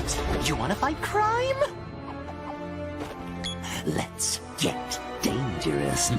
What? You want to fight crime? Let's get dangerous.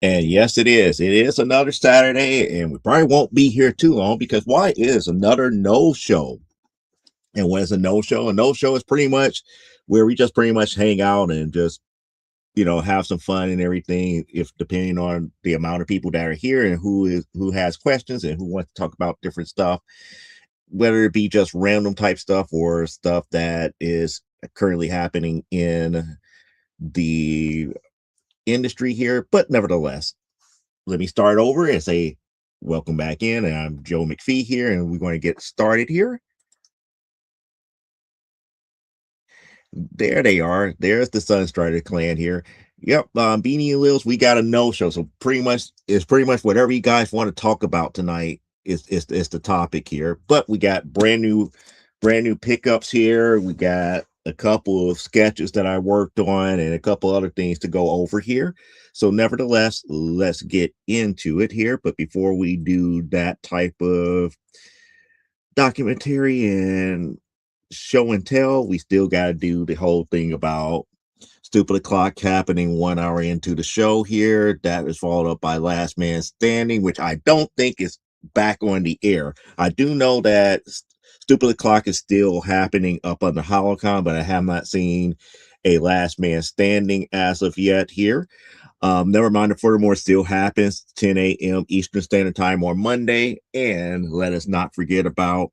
And yes, it is. It is another Saturday, and we probably won't be here too long because why is another no show? And what is a no show? A no show is pretty much where we just pretty much hang out and just, have some fun and everything. If depending on the amount of people that are here and who has questions and who wants to talk about different stuff, whether it be just random type stuff or stuff that is currently happening in the industry here. But nevertheless, let me start over and say welcome back in. And I'm Joe McPhee here, and we're going to get started here. There they are. There's the Sunstrider clan here. Yep, Beanie and Lils, we got a no-show. So pretty much whatever you guys want to talk about tonight is the topic here. But we got brand new pickups here. We got a couple of sketches that I worked on and a couple other things to go over here. So nevertheless, let's get into it here. But before we do that type of documentary and show and tell, we still got to do the whole thing about Stupid O'Clock happening 1 hour into the show here. That is followed up by Last Man Standing, which I don't think is back on the air. I do know that Stupid O'Clock is still happening up on the Holocon, but I have not seen a Last Man Standing as of yet here. Never mind, the furthermore still happens 10 a.m. Eastern Standard Time on Monday. And let us not forget about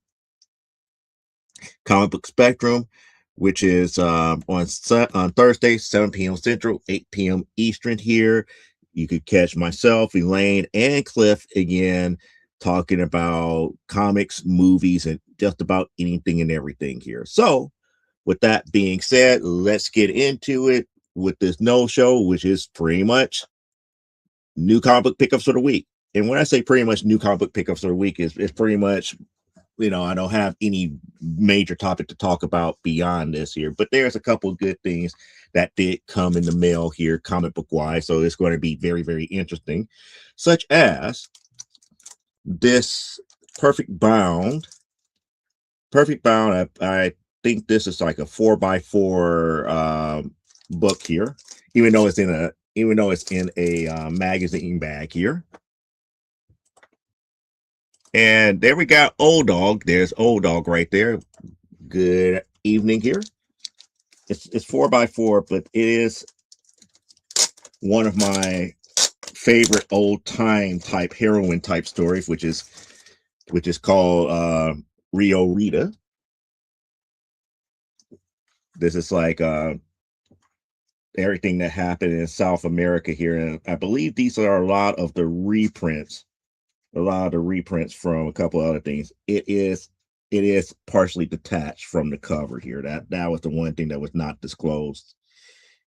Comic Book Spectrum, which is on Thursday, 7 p.m. Central, 8 p.m. Eastern here. You could catch myself, Elaine, and Cliff again talking about comics, movies, and just about anything and everything here. So with that being said, let's get into it with this no show, which is pretty much new comic book pickups for the week. And when I say pretty much new comic book pickups for the week, is pretty much, I don't have any major topic to talk about beyond this here, but there's a couple of good things that did come in the mail here, comic book wise. So it's going to be very, very interesting, such as this Perfect Bound. I think this is like a 4x4 book here, even though it's in a magazine bag here. And there we got Old Dog. There's Old Dog right there. Good evening here. It's 4x4, but it is one of my favorite old time type heroine type stories, which is called Rio Rita. This is like everything that happened in South America here, and I believe these are a lot of the reprints from a couple of other things. It is partially detached from the cover here. That was the one thing that was not disclosed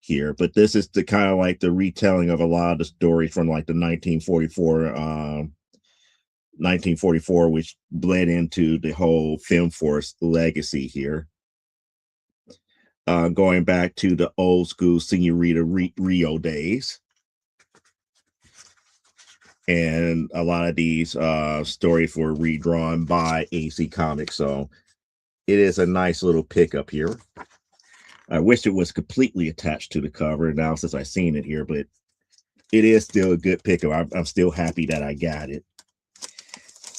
here, but this is the kind of like the retelling of a lot of the stories from like the 1944, which bled into the whole FemForce legacy here. Going back to the old school Senorita Rio days. And a lot of these stories were redrawn by AC Comics. So it is a nice little pickup here. I wish it was completely attached to the cover now since I've seen it here, but it is still a good pickup. I'm still happy that I got it.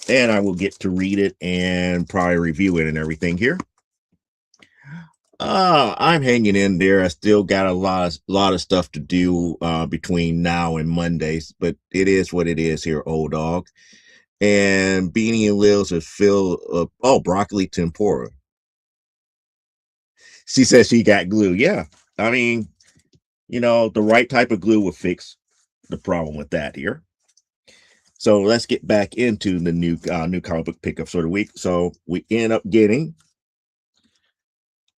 And I will get to read it and probably review it and everything here. I'm hanging in there. I still got a lot of stuff to do between now and Mondays, but it is what it is here, old dog. And Beanie and Lils is filled of broccoli tempura. She says she got glue. Yeah. I mean, the right type of glue will fix the problem with that here. So let's get back into the new comic book pickups for the week. So we end up getting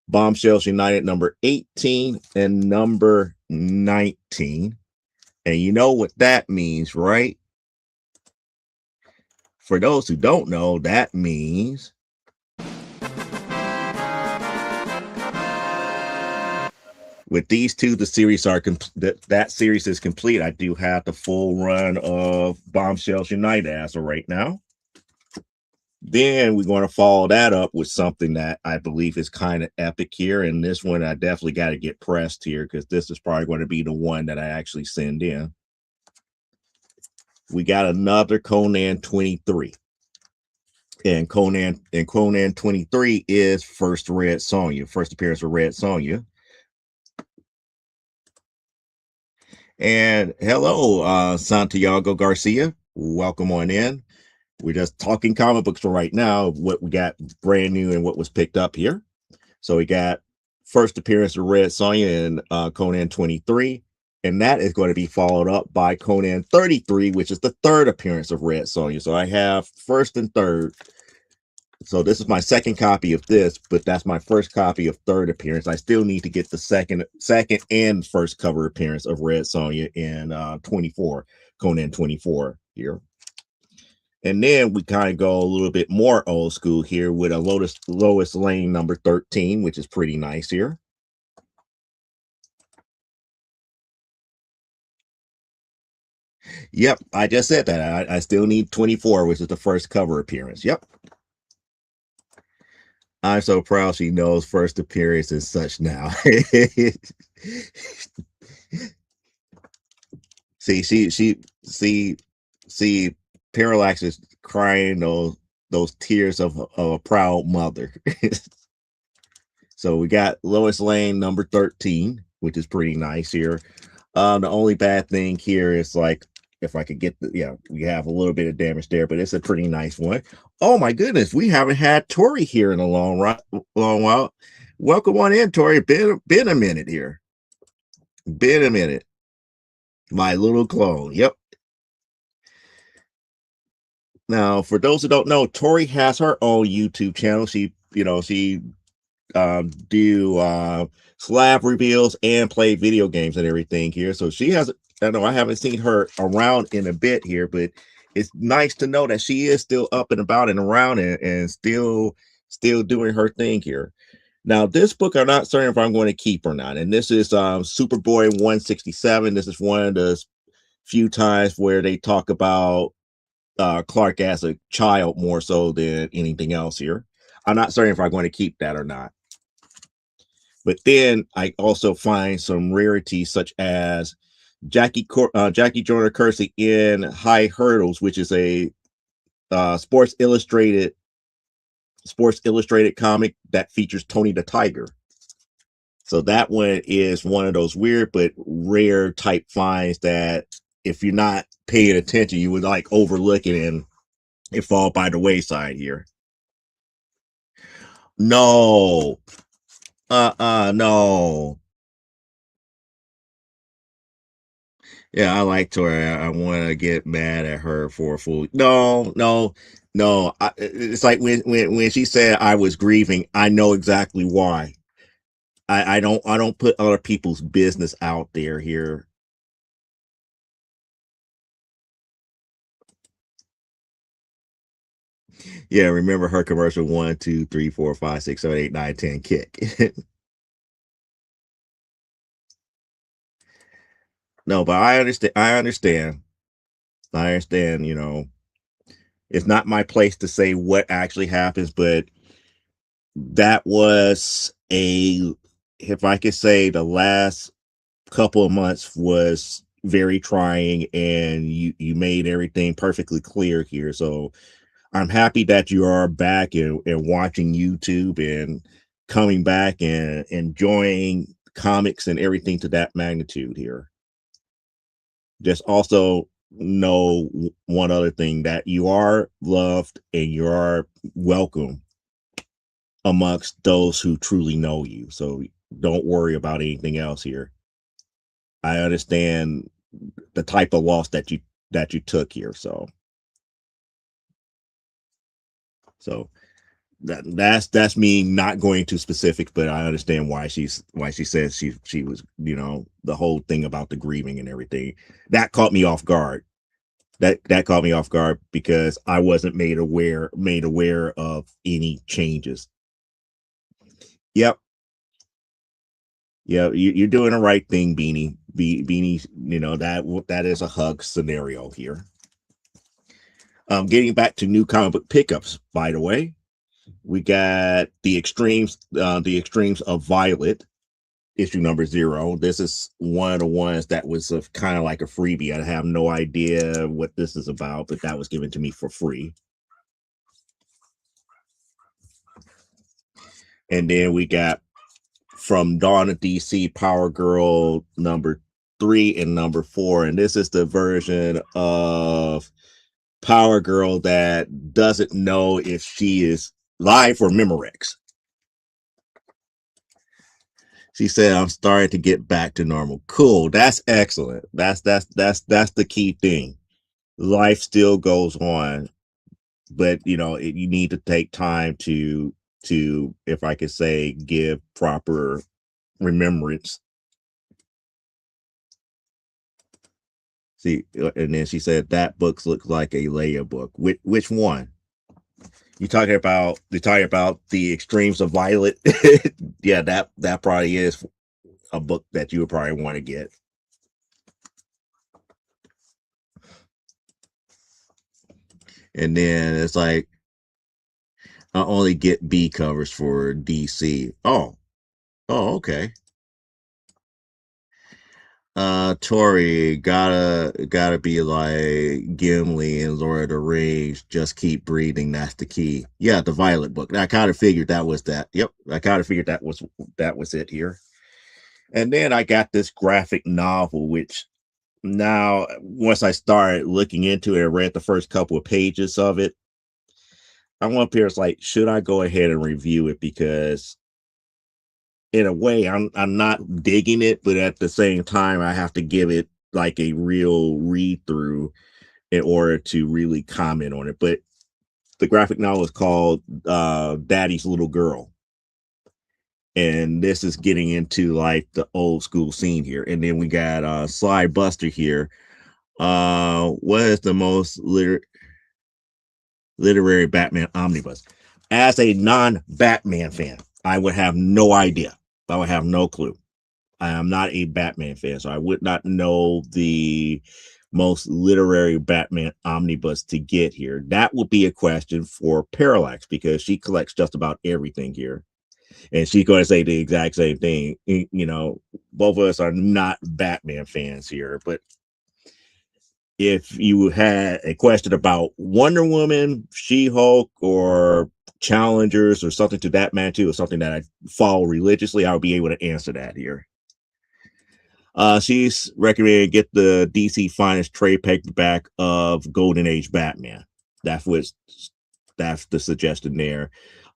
Bombshells United number 18 and number 19. And you know what that means, right? For those who don't know, that means with these two, the series are that series is complete. I do have the full run of Bombshells United as of right now. Then we're going to follow that up with something that I believe is kind of epic here. And this one, I definitely got to get pressed here because this is probably going to be the one that I actually send in. We got another Conan 23. And Conan 23 is first Red Sonja, first appearance of Red Sonja. And hello, Santiago Garcia. Welcome on in. We're just talking comic books for right now, what we got brand new and what was picked up here. So we got first appearance of Red Sonja in Conan 23, and that is going to be followed up by Conan 33, which is the third appearance of Red Sonja. So I have first and third. So this is my second copy of this, but that's my first copy of third appearance. I still need to get the second and first cover appearance of Red Sonja in 24, Conan 24 here. And then we kind of go a little bit more old school here with a Lois Lane number 13, which is pretty nice here. Yep, I just said that. I still need 24, which is the first cover appearance. Yep. I'm so proud she knows first appearance and such now. see, Parallax is crying those tears of a proud mother. So we got Lois Lane number 13, which is pretty nice here. The only bad thing here is like if I could get we have a little bit of damage there, but it's a pretty nice one. Oh my goodness, we haven't had Tori here in a long while. Welcome on in, Tori. Been a minute here. Been a minute. My little clone. Yep. Now, for those who don't know, Tori has her own YouTube channel. She do slab reveals and play video games and everything here. So she has, I haven't seen her around in a bit here, but it's nice to know that she is still up and about and around and still doing her thing here. Now, this book, I'm not certain if I'm going to keep or not. And this is Superboy 167. This is one of the few times where they talk about Clark as a child more so than anything else here. I'm not certain if I'm going to keep that or not. But then I also find some rarities such as Jackie Joyner Kersee in High Hurdles, which is a Sports Illustrated comic that features Tony the Tiger. So that one is one of those weird but rare type finds that if you're not paying attention, you would like overlook it and it fall by the wayside here. No. No. Yeah, I like Tori. I want to get mad at her for a fool. No. It's like when she said I was grieving, I know exactly why. I don't put other people's business out there here. Yeah, remember her commercial 1, 2, 3, 4, 5, 6, 7, 8, 9, 10 kick. No, but I understand. It's not my place to say what actually happens, but that was a if I could say, the last couple of months was very trying, and you made everything perfectly clear here. So I'm happy that you are back and watching YouTube and coming back and enjoying comics and everything to that magnitude here. Just also know one other thing, that you are loved and you are welcome amongst those who truly know you. So don't worry about anything else here. I understand the type of loss that you took here. So that's me not going to specifics, but I understand why she says she was, the whole thing about the grieving and everything that caught me off guard. That caught me off guard because I wasn't made aware of any changes. Yep. Yeah, you're doing the right thing, Beanie. Beanie, that is a hug scenario here. Getting back to new comic book pickups, by the way, we got the extremes of Violet, issue number 0. This is one of the ones that was kind of like a freebie. I have no idea what this is about, but that was given to me for free. And then we got from Dawn of DC, Power Girl number 3 and number 4, and this is the version of Power Girl that doesn't know if she is live or Memorex. She said, "I'm starting to get back to normal." Cool. That's excellent. That's the key thing. Life still goes on, but you need to take time to, if I could say, give proper remembrance. See, and then she said that books look like a Leia book. Which one? You talking about the extremes of Violet? Yeah, that probably is a book that you would probably want to get. And then it's like, I only get B covers for DC. Oh, okay. Tori gotta be like Gimli and Lord of the Rings. Just keep breathing. That's the key. Yeah, the Violet book. I kind of figured that was that. Yep, I kind of figured that was it here. And then I got this graphic novel, which now once I started looking into it and read the first couple of pages of it, I'm up here. It's like, should I go ahead and review it? Because in a way, I'm not digging it, but at the same time, I have to give it like a real read through in order to really comment on it. But the graphic novel is called Daddy's Little Girl. And this is getting into like the old school scene here. And then we got Sly Buster here. What is the most literary Batman omnibus? As a non-Batman fan, I would have no idea. I would have no clue. I am not a Batman fan, so I would not know the most literary Batman omnibus to get here. That would be a question for Parallax, because she collects just about everything here. And she's going to say the exact same thing. Both of us are not Batman fans here, but if you had a question about Wonder Woman, She-Hulk, or Challengers, or something to that magnitude, or something that I follow religiously, I'll be able to answer that here. She's recommended get the DC Finest trade paperback of Golden Age Batman. That's the suggestion there.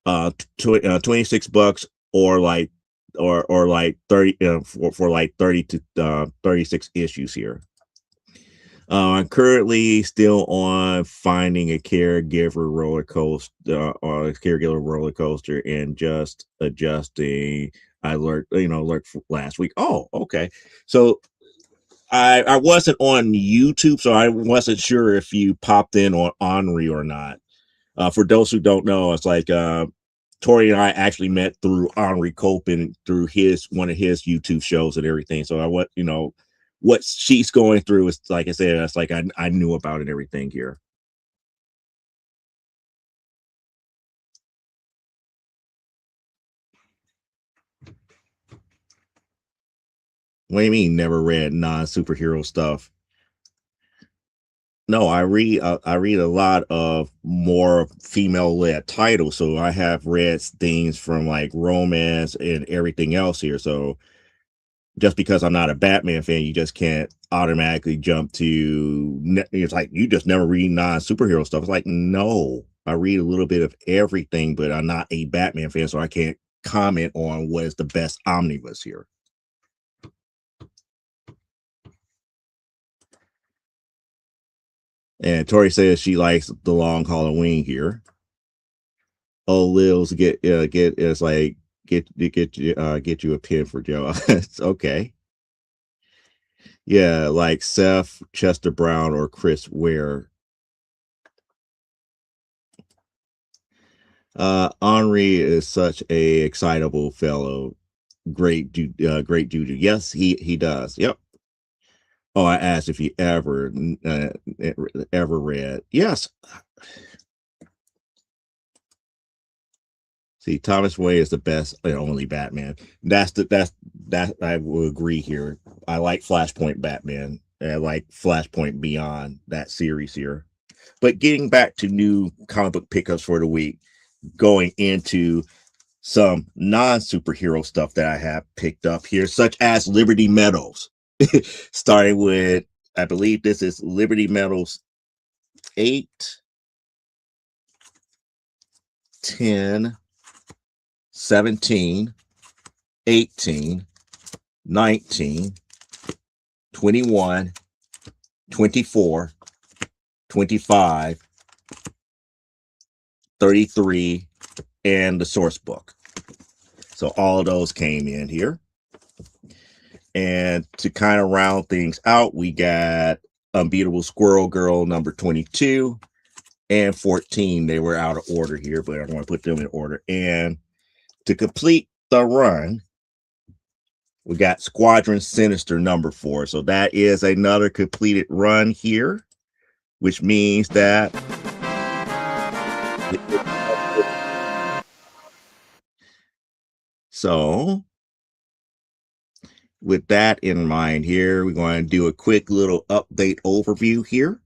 26 bucks, or like 30 for like 30 to 36 issues here. I'm currently still on finding a caregiver roller coaster, and just adjusting. I learned last week. Oh, okay. So I wasn't on YouTube, so I wasn't sure if you popped in on Henri or not. For those who don't know, it's like Tori and I actually met through Henri Copin, through one of his YouTube shows and everything. So what she's going through is, like I said, it's like I knew about it, everything here. What do you mean never read non-superhero stuff? No, I read a lot of more female-led titles, so I have read things from like romance and everything else here. So just because I'm not a Batman fan, you just can't automatically jump to it's like you just never read non-superhero stuff. It's like, no, I read a little bit of everything, but I'm not a Batman fan, so I can't comment on what is the best omnibus here. And Tori says she likes the long Halloween here. Oh, Lils get it's like get you a pin for Joe. It's okay. Yeah, like Seth, Chester Brown, or Chris Ware. Henri is such a excitable fellow. Great dude. Yes, he does. Yep. Oh, I asked if he ever read. Yes. See, Thomas Wayne is the best and only Batman. That I will agree here. I like Flashpoint Batman. I like Flashpoint Beyond, that series here. But getting back to new comic book pickups for the week, going into some non-superhero stuff that I have picked up here, such as Liberty Metals. Starting with, I believe this is Liberty Metals 8, 10, 17, 18, 19, 21, 24, 25, 33, and the source book. So all of those came in here. And to kind of round things out, we got Unbeatable Squirrel Girl number 22 and 14. They were out of order here, but I want to put them in order. And to complete the run, we got Squadron Sinister number 4. So that is another completed run here, which means that so with that in mind here, we're going to do a quick little update overview here.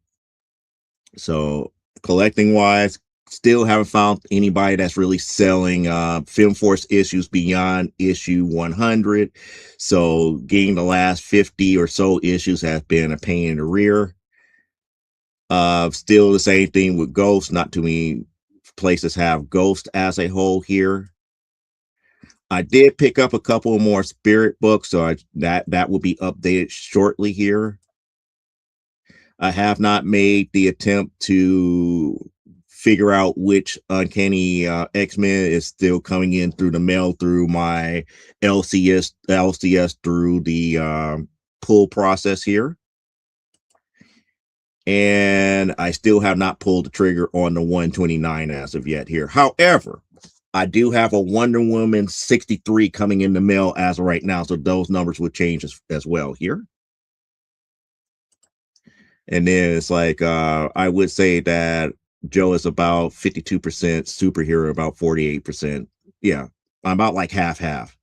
So collecting wise, still haven't found anybody that's really selling Film Force issues beyond issue 100. So getting the last 50 or so issues has been a pain in the rear. Still the same thing with Ghost. Not too many places have Ghost as a whole here. I did pick up a couple more Spirit books, so that will be updated shortly here. I have not made the attempt to figure out which Uncanny X-Men is still coming in through the mail through my LCS through the pull process here. And I still have not pulled the trigger on the 129 as of yet here. However, I do have a Wonder Woman 63 coming in the mail as of right now, so those numbers will change as well here. And then it's like I would say that Joe is about 52% superhero, about 48%. Yeah, I'm about like half.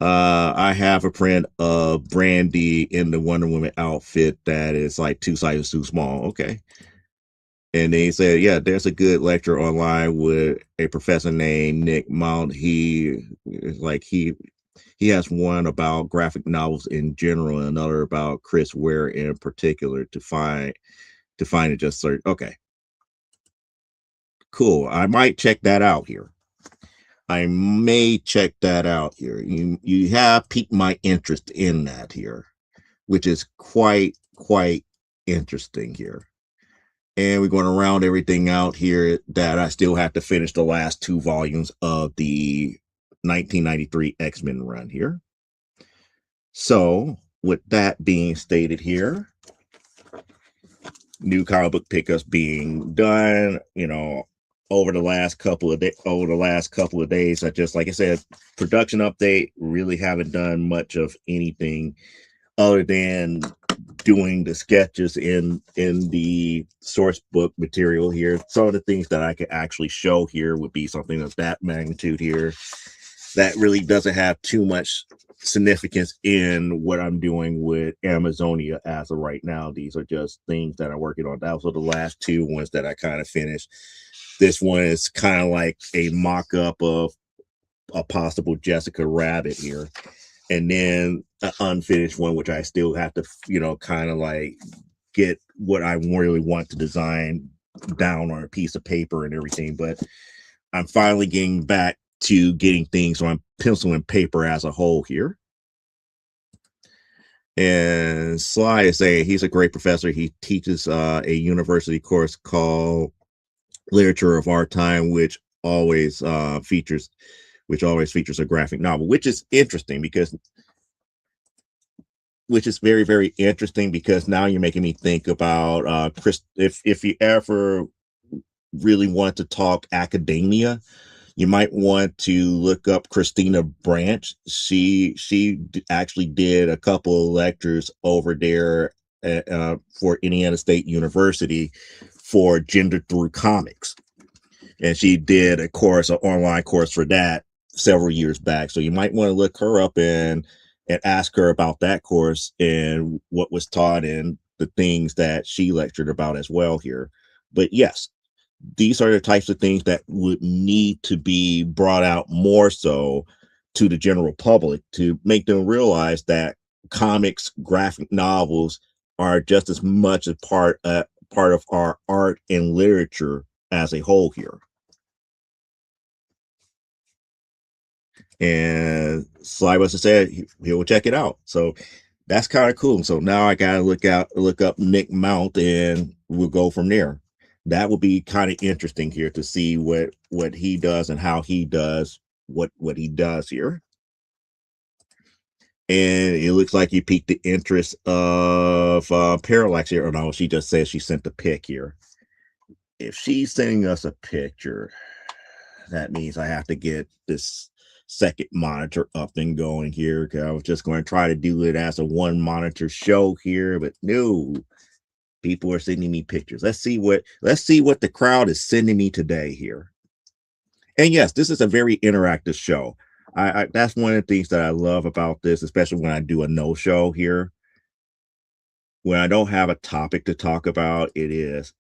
I have a print of Brandy in the Wonder Woman outfit that is like 2 sizes too small. Okay. And then he said, yeah, there's a good lecture online with a professor named Nick Mount. He has one about graphic novels in general and another about Chris Ware in particular to find it just search. Okay. Cool. I might check that out here. I may check that out here. You have piqued my interest in that here, which is quite interesting here. And we're going to round everything out here that I still have to finish the last 2 volumes of the 1993 X-Men run here. So with that being stated here, new comic book pickups being done, over the last couple of days. I just, like I said, production update, really haven't done much of anything other than doing the sketches in the source book material here. Some of the things that I could actually show here would be something of that magnitude here. that really doesn't have too much significance in what I'm doing with Amazonia as of right now. These are just things that I'm working on. Those were the last two ones that I kind of finished. This one is kind of like a mock-up of a possible Jessica Rabbit here, and then an unfinished one, which I still have to, kind of like get what I really want to design down on a piece of paper and everything. But I'm finally getting back to getting things on pencil and paper as a whole here. And Sly is saying he's a great professor. He teaches a university course called Literature of Our Time, which always features a graphic novel, which is interesting because which is very, very interesting because now you're making me think about Chris. If you ever really want to talk academia, you might want to look up Christina Branch. She actually did a couple of lectures over there for Indiana State University for Gender Through Comics, and she did an online course for that several years back. So you might want to look her up and ask her about that course and what was taught and the things that she lectured about as well here. But yes, these are the types of things that would need to be brought out more so to the general public to make them realize that comics, graphic novels are just as much a part of our art and literature as a whole here. And Sly Buster said he will check it out. So that's kind of cool. So now I gotta look up Nick Mount, and we'll go from there. That will be kind of interesting here to see what he does and how he does what he does here. And it looks like you piqued the interest of Parallax here. Oh no, she just says she sent the pic here. If she's sending us a picture, that means I have to get this second monitor up and going here, because I was just going to try to do it as a one monitor show here, but no, people are sending me pictures. Let's see what the crowd is sending me today here. And yes, this is a very interactive show. I that's one of the things that I love about this, especially when I do a no show here. When I don't have a topic to talk about, it is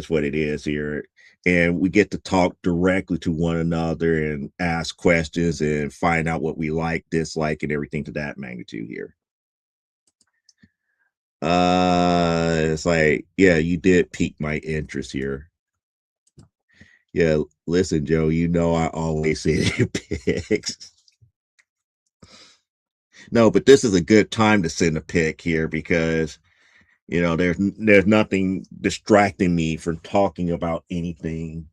what it is here. And we get to talk directly to one another and ask questions and find out what we like, dislike, and everything to that magnitude here. It's like, yeah, you did pique my interest here. Yeah, listen, Joe, I always send you pics. No, but this is a good time to send a pic here because there's nothing distracting me from talking about anything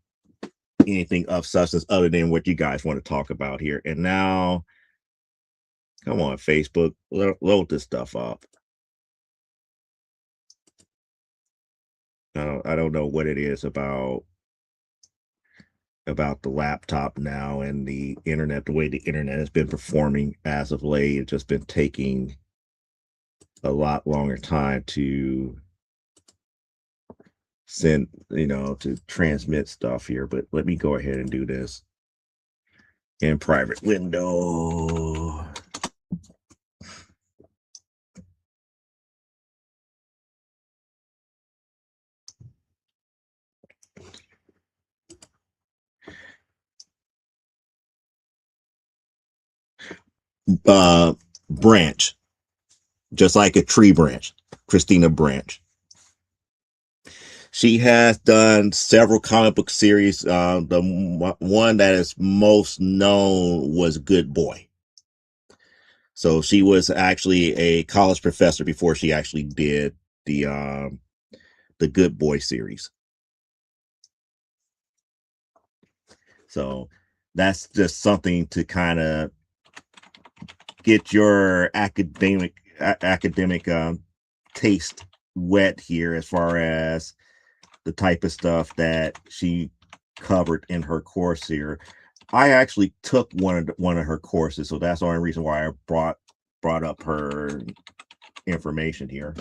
of substance other than what you guys want to talk about here. And now, come on, Facebook, load this stuff up. I don't know what it is about the laptop now and the internet, the way the internet has been performing as of late. It's just been taking a lot longer time to send, to transmit stuff here. But let me go ahead and do this in private window. Branch, just like a tree branch, Christina Branch. She has done several comic book series. The one that is most known was Good Boy. So she was actually a college professor before she actually did the Good Boy series. So that's just something to kind of get your academic taste wet here as far as the type of stuff that she covered in her course here. I actually took one of her courses, so that's the only reason why I brought up her information here.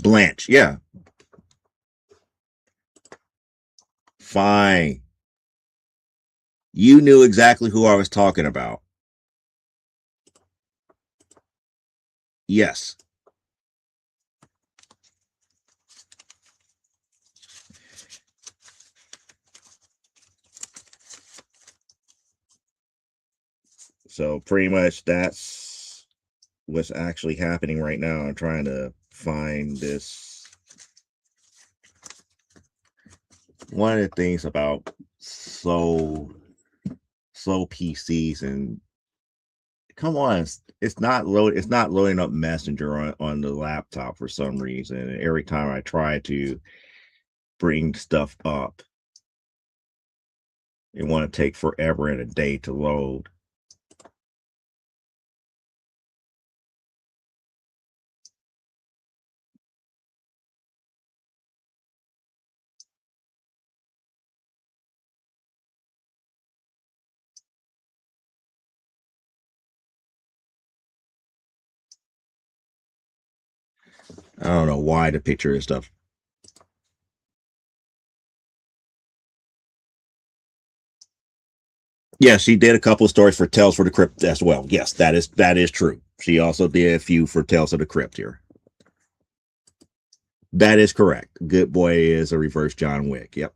Blanche, yeah. Fine. You knew exactly who I was talking about. Yes. So pretty much that's what's actually happening right now. I'm trying to find this. One of the things about slow PCs, and come on, it's not loading up Messenger on the laptop for some reason. And every time I try to bring stuff up, it want to take forever and a day to load. I don't know why the picture and stuff. Yeah, she did a couple of stories for Tales for the Crypt as well. Yes, that is true. She also did a few for Tales of the Crypt here. That is correct. Good Boy is a reverse John Wick. Yep.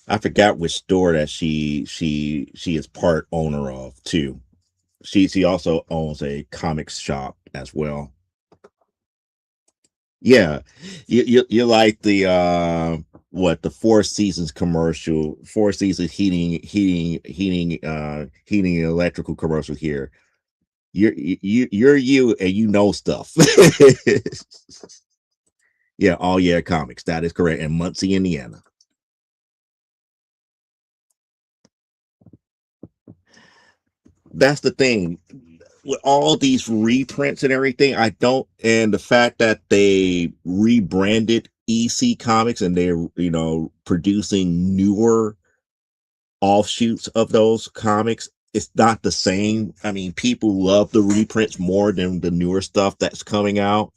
I forgot which store that she is part owner of too. She also owns a comics shop as well. Yeah, you like the what, the Four Seasons commercial, Four Seasons heating electrical commercial here. You're you and you know stuff. Yeah, all yeah comics. That is correct. In Muncie, Indiana. That's the thing. With all these reprints and everything, I don't, and the fact that they rebranded EC Comics and they're, producing newer offshoots of those comics, it's not the same. I mean, people love the reprints more than the newer stuff that's coming out.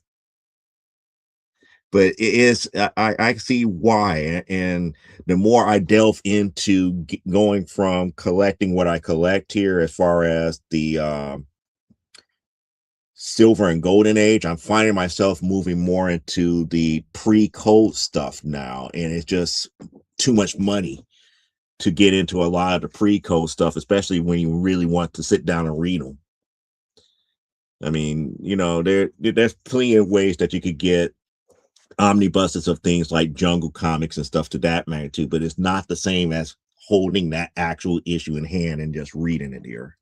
But it is, I see why. And the more I delve into going from collecting what I collect here, as far as the silver and golden age, I'm finding myself moving more into the pre-code stuff now, and it's just too much money to get into a lot of the pre-code stuff, especially when you really want to sit down and read them. I mean, there's plenty of ways that you could get omnibuses of things like Jungle Comics and stuff to that magnitude, but it's not the same as holding that actual issue in hand and just reading it here.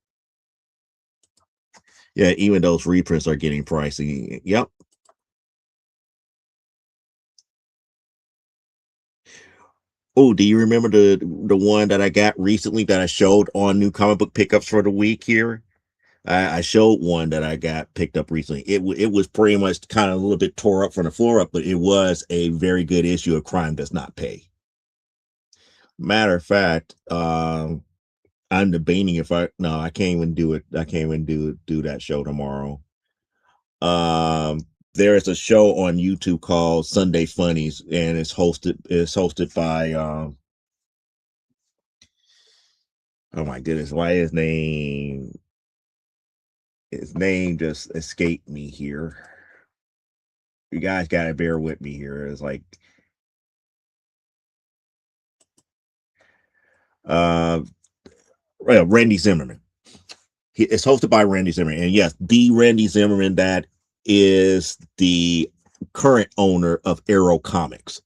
Yeah, even those reprints are getting pricey. Yep. Oh, do you remember the one that I got recently that I showed on new comic book pickups for the week here? I showed one that I got picked up recently. It was pretty much kind of a little bit tore up from the floor up, but it was a very good issue of Crime Does Not Pay. Matter of fact, I'm debating if I no, I can't even do it. I can't even do that show tomorrow. Um, there is a show on YouTube called Sunday Funnies, and it's hosted by oh my goodness, why his name just escaped me here. You guys gotta bear with me here. It's like uh Randy Zimmerman. It's hosted by Randy Zimmerman, and yes, the Randy Zimmerman that is the current owner of Arrow Comics.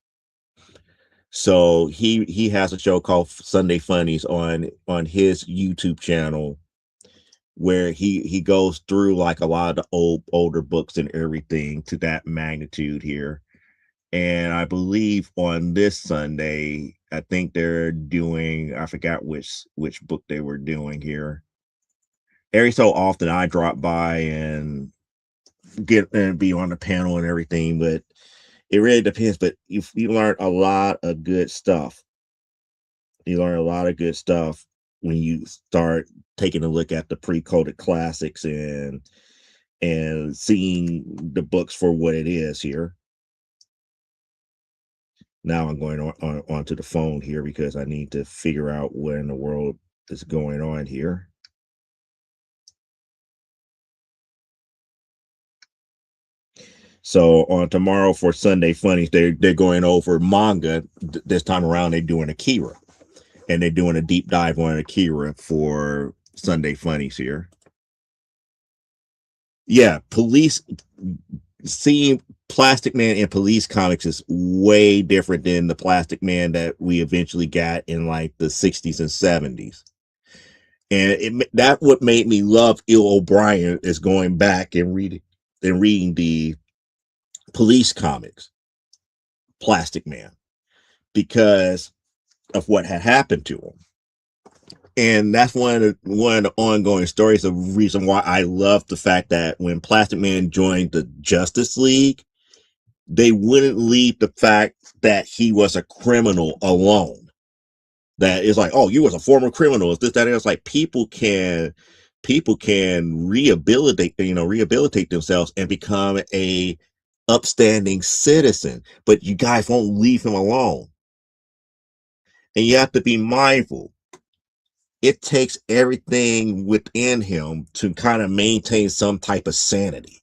So he has a show called Sunday Funnies on his YouTube channel, where he goes through like a lot of the older books and everything to that magnitude here. And I believe on this Sunday, I think they're doing, I forgot which book they were doing here. Every so often I drop by and get and be on the panel and everything, but it really depends. But you learn a lot of good stuff. You learn a lot of good stuff when you start taking a look at the pre-coded classics and seeing the books for what it is here. Now I'm going onto the phone here because I need to figure out what in the world is going on here. So on tomorrow for Sunday Funnies, they're going over manga. This time around, they're doing Akira, and they're doing a deep dive on Akira for Sunday Funnies here. Yeah, police seeing Plastic Man in Police comics is way different than the Plastic Man that we eventually got in like the 60s and 70s. And that what made me love Il O'Brien is going back and reading the Police comics, Plastic Man, because of what had happened to him. And that's one of the ongoing stories. The reason why I love the fact that when Plastic Man joined the Justice League, they wouldn't leave the fact that he was a criminal alone. That is like, oh, you was a former criminal. It's this, that, and it's like people can rehabilitate themselves and become a upstanding citizen, but you guys won't leave him alone. And you have to be mindful. It takes everything within him to kind of maintain some type of sanity.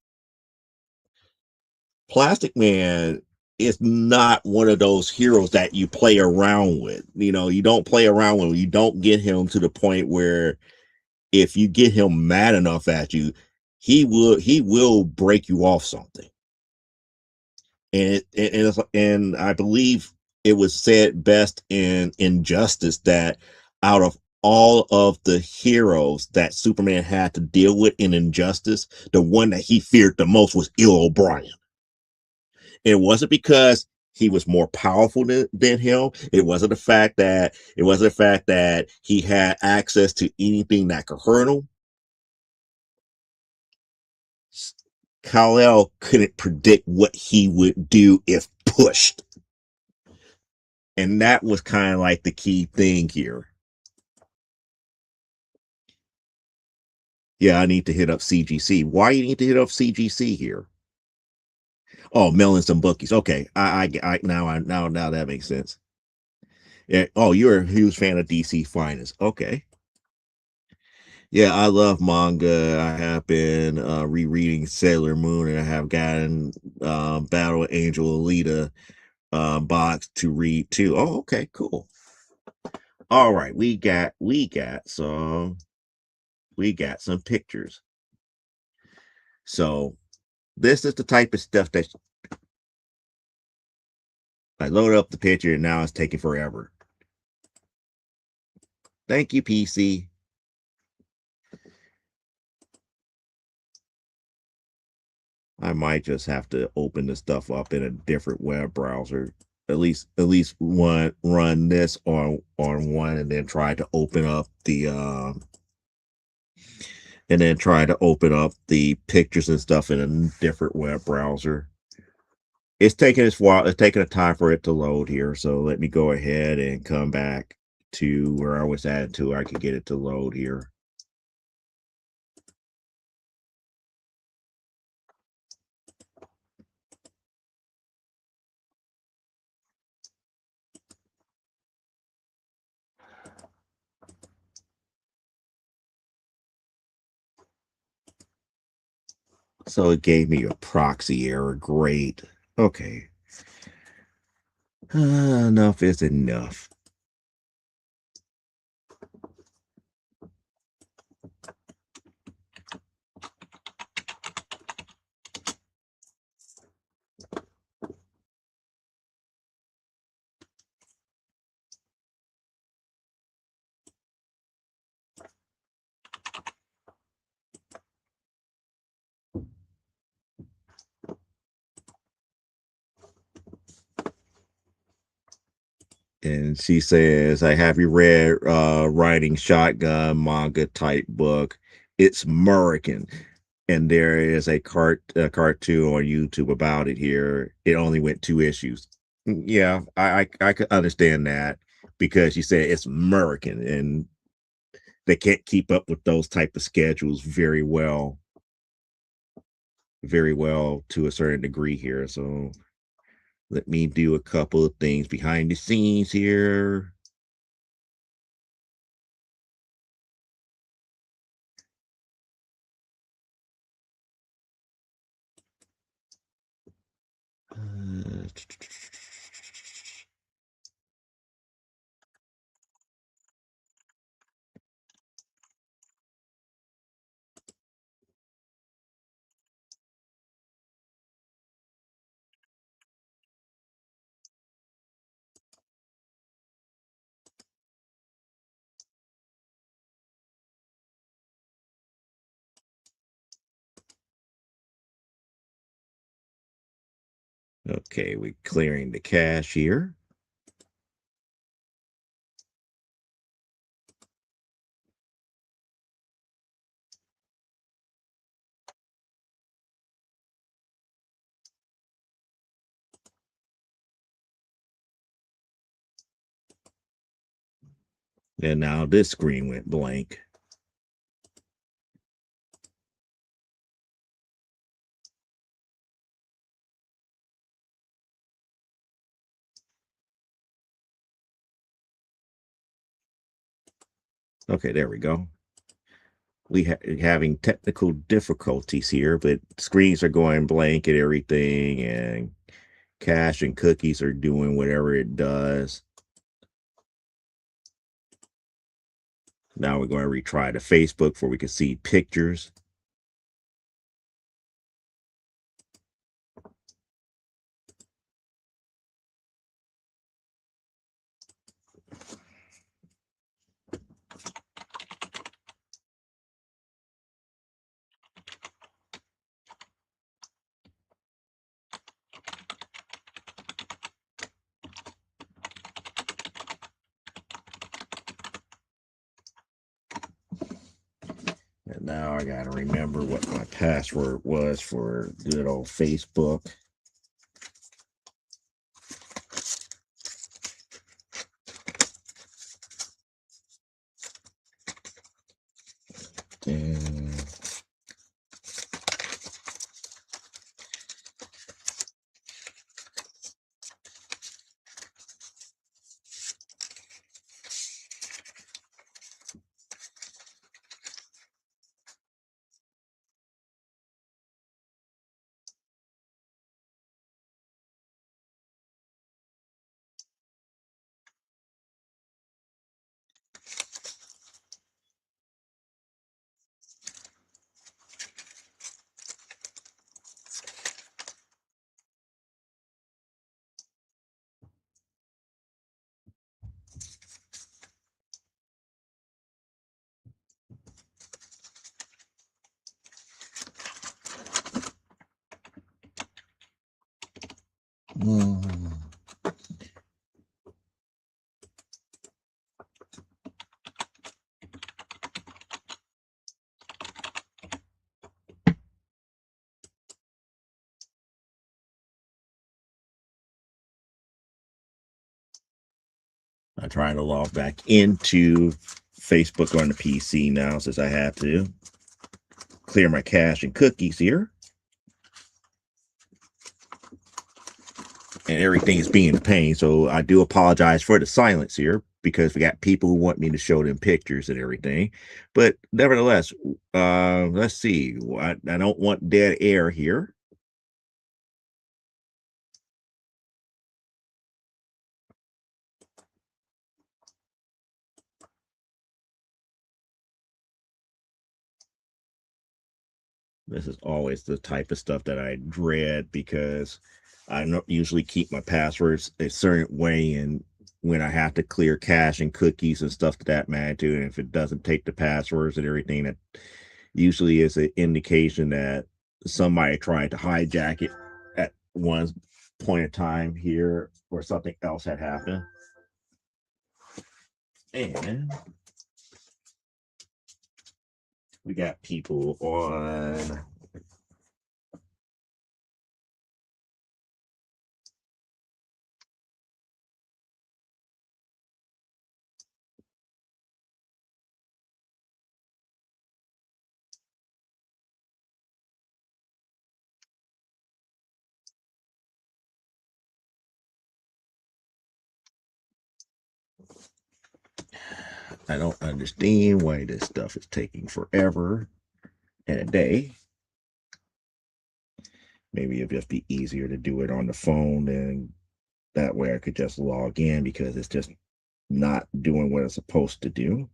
Plastic Man is not one of those heroes that you play around with. You don't play around with him. You don't get him to the point where if you get him mad enough at you, he will break you off something. And I believe it was said best in Injustice that out of all of the heroes that Superman had to deal with in Injustice, the one that he feared the most was Il O'Brien. It wasn't because he was more powerful than him. It wasn't the fact that he had access to anything that could hurt him. Kal-El couldn't predict what he would do if pushed. And that was kind of like the key thing here. Yeah, I need to hit up CGC. Why you need to hit up CGC here? Oh, melons and bookies. Okay, I now that makes sense. Yeah. Oh, you're a huge fan of DC Finest. Okay. Yeah, I love manga. I have been rereading Sailor Moon, and I have gotten Battle Angel Alita box to read too. Oh, okay, cool. All right, we got some pictures. So this is the type of stuff that I loaded up the picture and now it's taking forever. Thank you, PC. I might just have to open the stuff up in a different web browser. At least run this on one and then try to open up the pictures and stuff in a different web browser. It's taking a time for it to load here. So let me go ahead and come back to where I was at until I can get it to load here. So it gave me a proxy error. Great. Okay. Enough is enough. And she says, I have you read Riding Shotgun manga type book. It's American. and there is a cartoon on YouTube about it here. It only went 2 issues. Yeah, I could understand that because you said it's American and they can't keep up with those type of schedules very well to a certain degree here. So let me do a couple of things behind the scenes here. Uh, okay, we're clearing the cache here. And now this screen went blank. Okay, there we go. Having technical difficulties here, but screens are going blank and everything, and cache and cookies are doing whatever it does. Now we're going to retry the Facebook where we can see pictures. And now I got to remember what my password was for good old Facebook. And I'm trying to log back into Facebook on the PC now since I had to clear my cache and cookies here. And everything is being a pain. So I do apologize for the silence here because we got people who want me to show them pictures and everything. But nevertheless, let's see. I don't want dead air here. This is always the type of stuff that I dread because I don't usually keep my passwords a certain way, and when I have to clear cache and cookies and stuff to that magnitude, and if it doesn't take the passwords and everything, that usually is an indication that somebody tried to hijack it at one point in time here, or something else had happened. And we got people on I don't understand why this stuff is taking forever and a day. Maybe it'd just be easier to do it on the phone, and that way I could just log in because it's just not doing what it's supposed to do.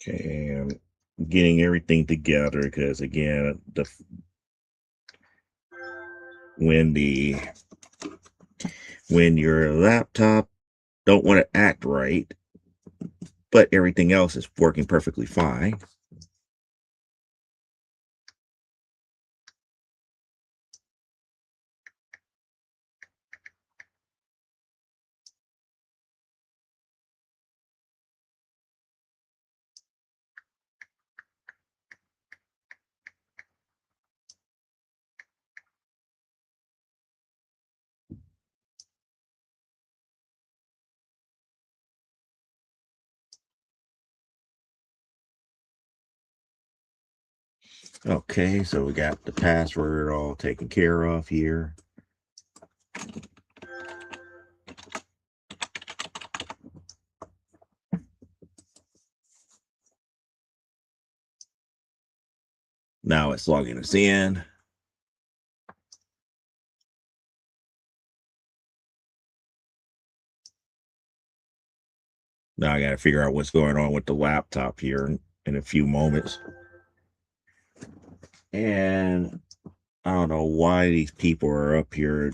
Okay, I'm getting everything together because again, when your laptop don't want to act right, but everything else is working perfectly fine. Okay, so we got the password all taken care of here. Now it's logging us in. Now I got to figure out what's going on with the laptop here in a few moments. And I don't know why these people are up here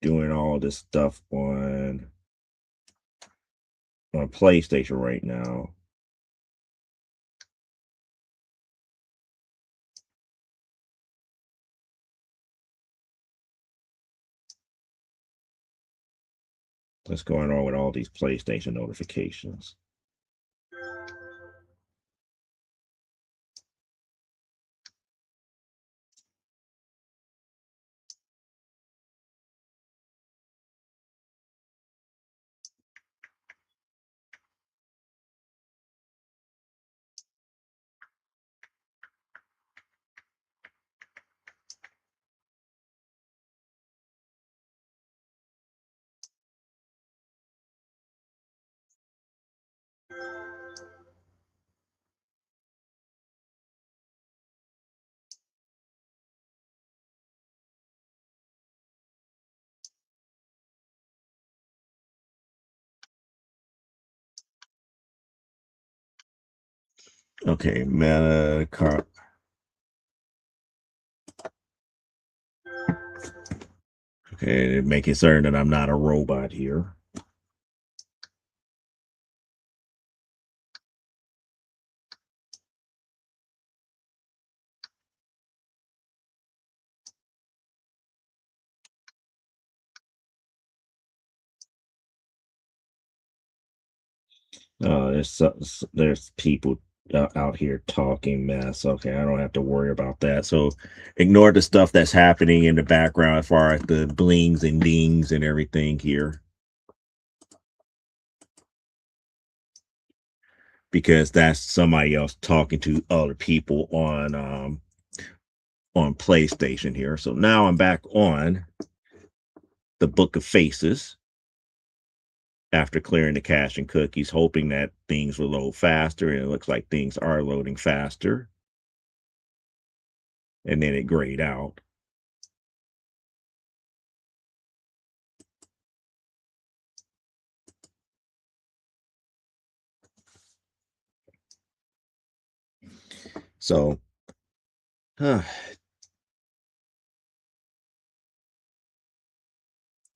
doing all this stuff on PlayStation right now. What's going on with all these PlayStation notifications? Okay, Meta car. Okay, making certain that I'm not a robot here. There's people out here talking mess. Okay, I don't have to worry about that. So ignore the stuff that's happening in the background as far as the blings and dings and everything here, because that's somebody else talking to other people on PlayStation here. So now I'm back on the Book of Faces after clearing the cache and cookies, hoping that things will load faster, and it looks like things are loading faster. And then it grayed out. So, well,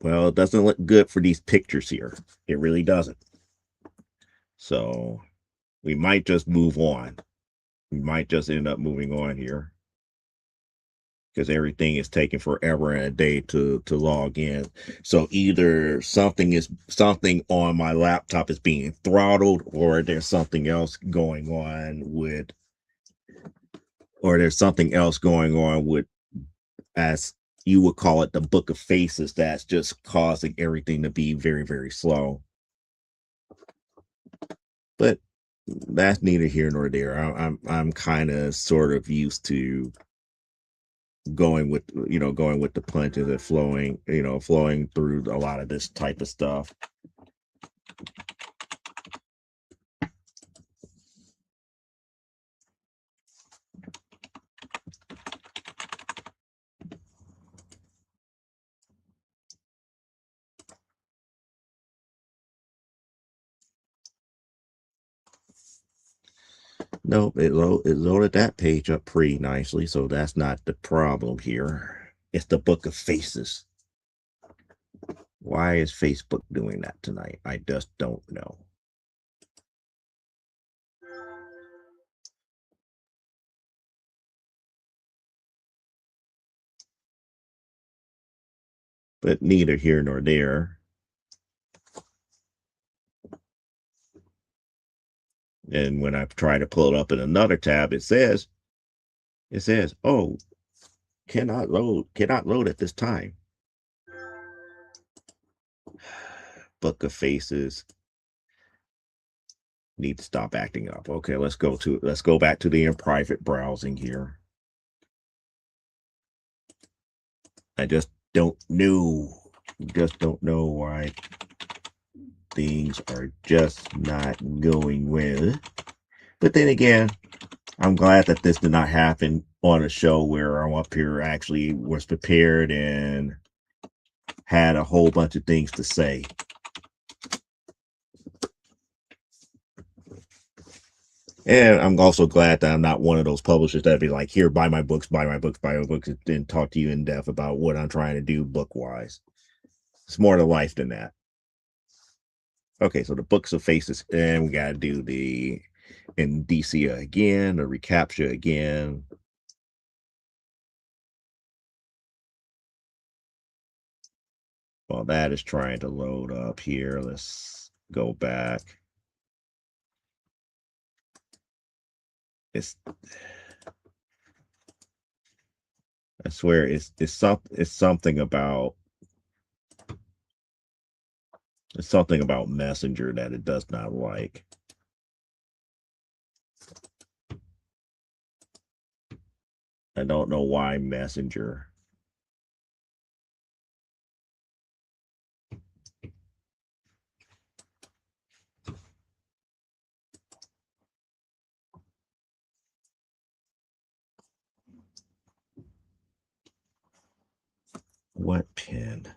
it doesn't look good for these pictures here. It really doesn't. So we might just move on. We might just end up moving on here because everything is taking forever and a day to log in. So either something on my laptop is being throttled, or there's something else going on with, as you would call it, the book of faces, that's just causing everything to be very, very slow. But that's neither here nor there. I'm kind of sort of used to going with the punches and flowing through a lot of this type of stuff. Nope, it loaded that page up pretty nicely, so that's not the problem here. It's the book of faces. Why is Facebook doing that tonight? I just don't know. But neither here nor there. And when I try to pull it up in another tab, it says, oh, cannot load at this time. Book of faces need to stop acting up. Okay, let's go back to the in private browsing here. I just don't know why things are just not going well. But then again, I'm glad that this did not happen on a show where I'm up here actually was prepared and had a whole bunch of things to say. And I'm also glad that I'm not one of those publishers that'd be like, here, buy my books, and then talk to you in depth about what I'm trying to do book wise. It's more to life than that. Okay, so the books of faces, and we gotta do the Indicia again, the recaptcha again. While that is trying to load up here, let's go back. I swear it's something about Messenger that it does not like. I don't know why Messenger. What pin?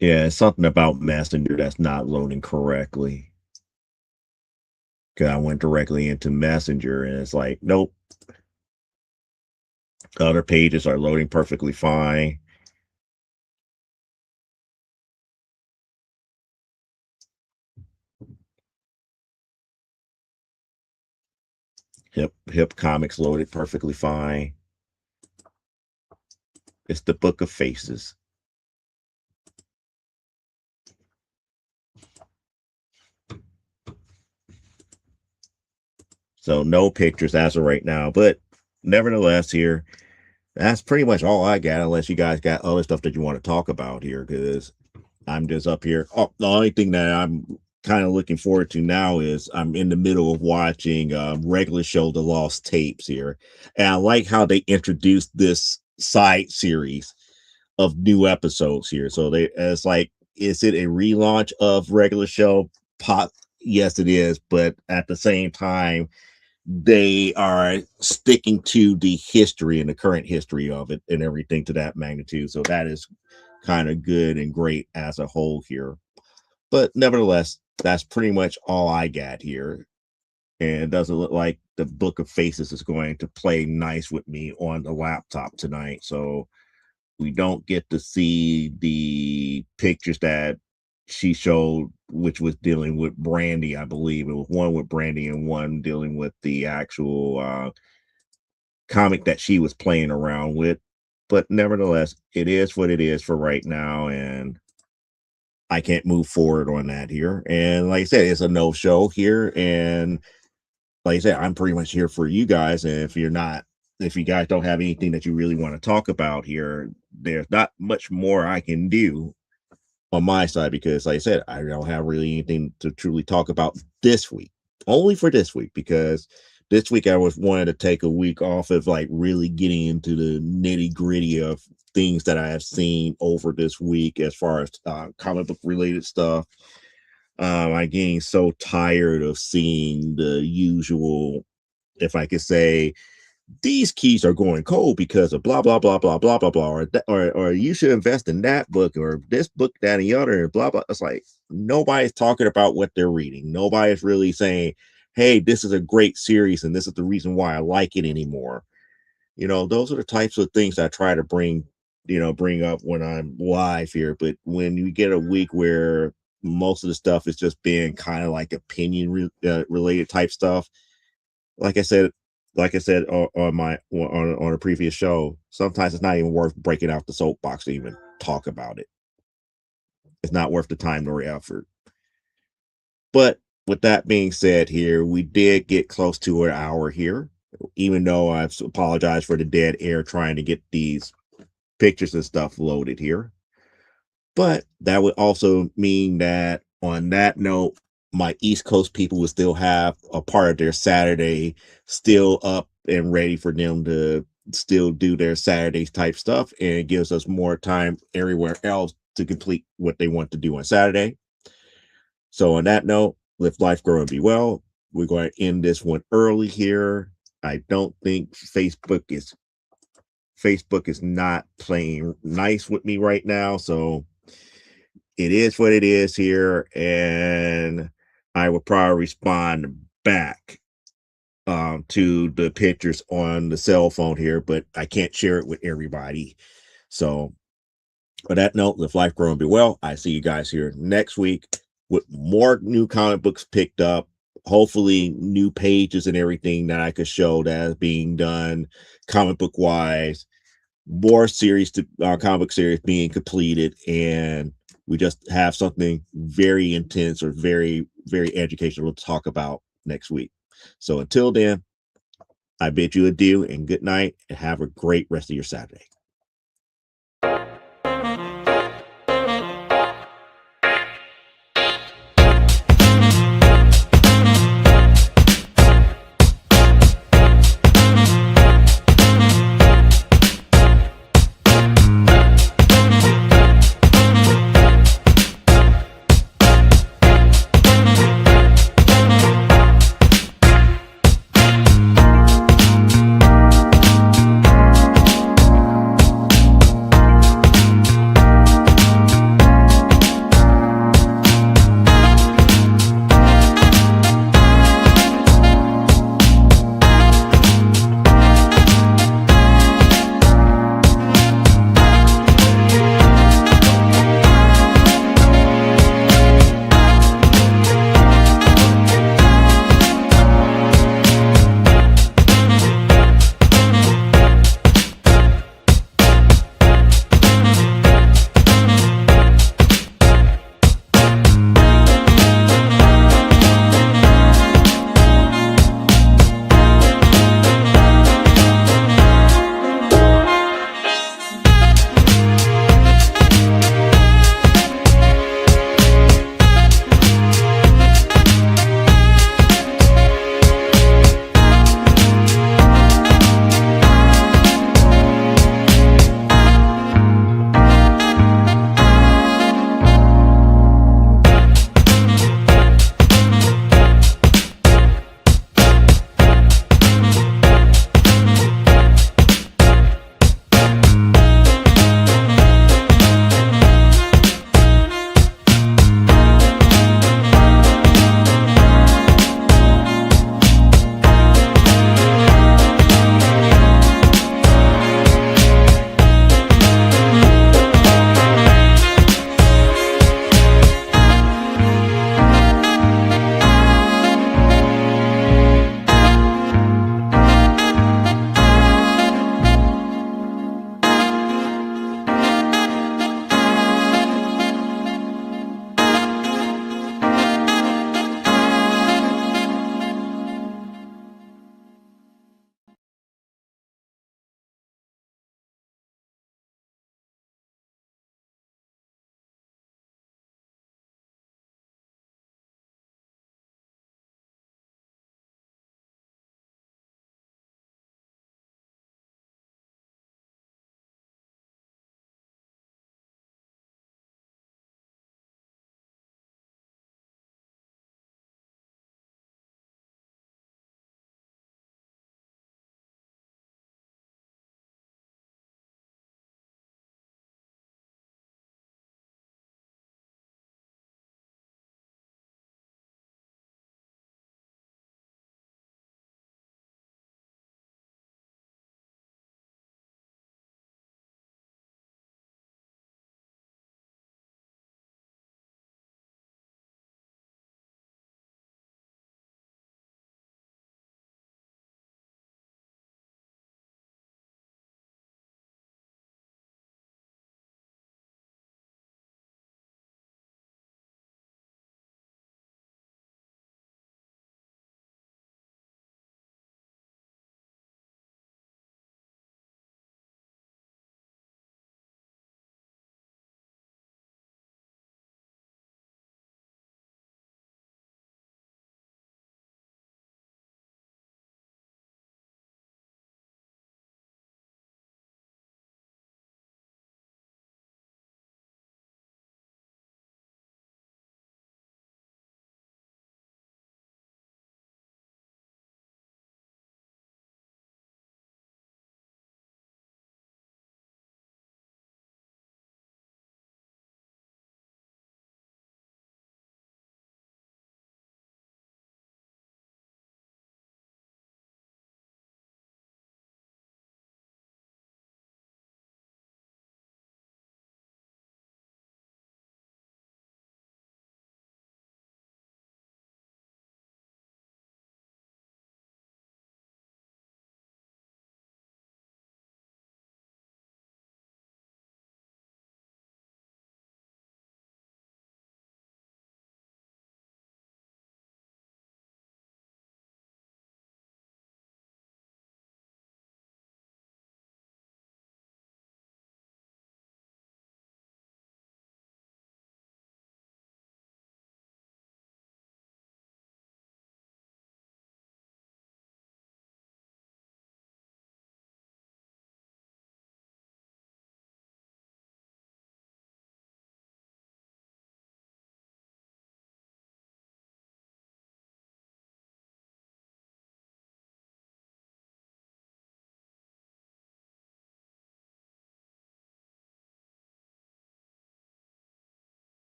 Yeah, it's something about Messenger that's not loading correctly. Because I went directly into Messenger and it's like, nope. Other pages are loading perfectly fine. Hip Comics loaded perfectly fine. It's the Book of Faces. So no pictures as of right now, but nevertheless here, that's pretty much all I got, unless you guys got other stuff that you want to talk about here, because I'm just up here. Oh, the only thing that I'm kind of looking forward to now is I'm in the middle of watching regular show The Lost Tapes here, and I like how they introduced this side series of new episodes here. So they it's like, is it a relaunch of regular show? Pop, yes, it is, but at the same time, they are sticking to the history and the current history of it and everything to that magnitude. So that is kind of good and great as a whole here. But nevertheless, that's pretty much all I got here. And it doesn't look like the Book of Faces is going to play nice with me on the laptop tonight. So we don't get to see the pictures that she showed, which was dealing with Brandy, I believe. It was one with Brandy and one dealing with the actual comic that she was playing around with. But nevertheless, it is what it is for right now. And I can't move forward on that here. And like I said, it's a no show here. And like I said, I'm pretty much here for you guys. And if you guys don't have anything that you really want to talk about here, there's not much more I can do on my side because, like I said, I don't have really anything to truly talk about this week. Only for this week, because this week I was wanting to take a week off of like really getting into the nitty gritty of things that I have seen over this week as far as comic book related stuff. I'm getting so tired of seeing the usual, if I could say, these keys are going cold because of blah blah blah blah blah blah blah, or you should invest in that book or this book, that, and the other, and blah blah. It's like nobody's talking about what they're reading. Nobody's really saying, "Hey, this is a great series, and this is the reason why I like it anymore." Those are the types of things I try to bring up when I'm live here. But when you get a week where most of the stuff is just being kind of like related type stuff, like I said, on a previous show, sometimes it's not even worth breaking out the soapbox to even talk about it. It's not worth the time nor effort. But with that being said, here we did get close to an hour here, even though I've apologized for the dead air trying to get these pictures and stuff loaded here. But that would also mean that on that note, my East Coast people will still have a part of their Saturday still up and ready for them to still do their Saturday type stuff. And it gives us more time everywhere else to complete what they want to do on Saturday. So on that note, live life, grow, and be well. We're going to end this one early here. I don't think Facebook is not playing nice with me right now. So it is what it is here, and I will probably respond back to the pictures on the cell phone here, but I can't share it with everybody. So, on that note, live life, grow, and be well. I see you guys here next week with more new comic books picked up. Hopefully, new pages and everything that I could show that is being done comic book wise. More series to comic book series being completed, and we just have something very intense or very, very educational to talk about next week. So until then, I bid you adieu and good night, and have a great rest of your Saturday.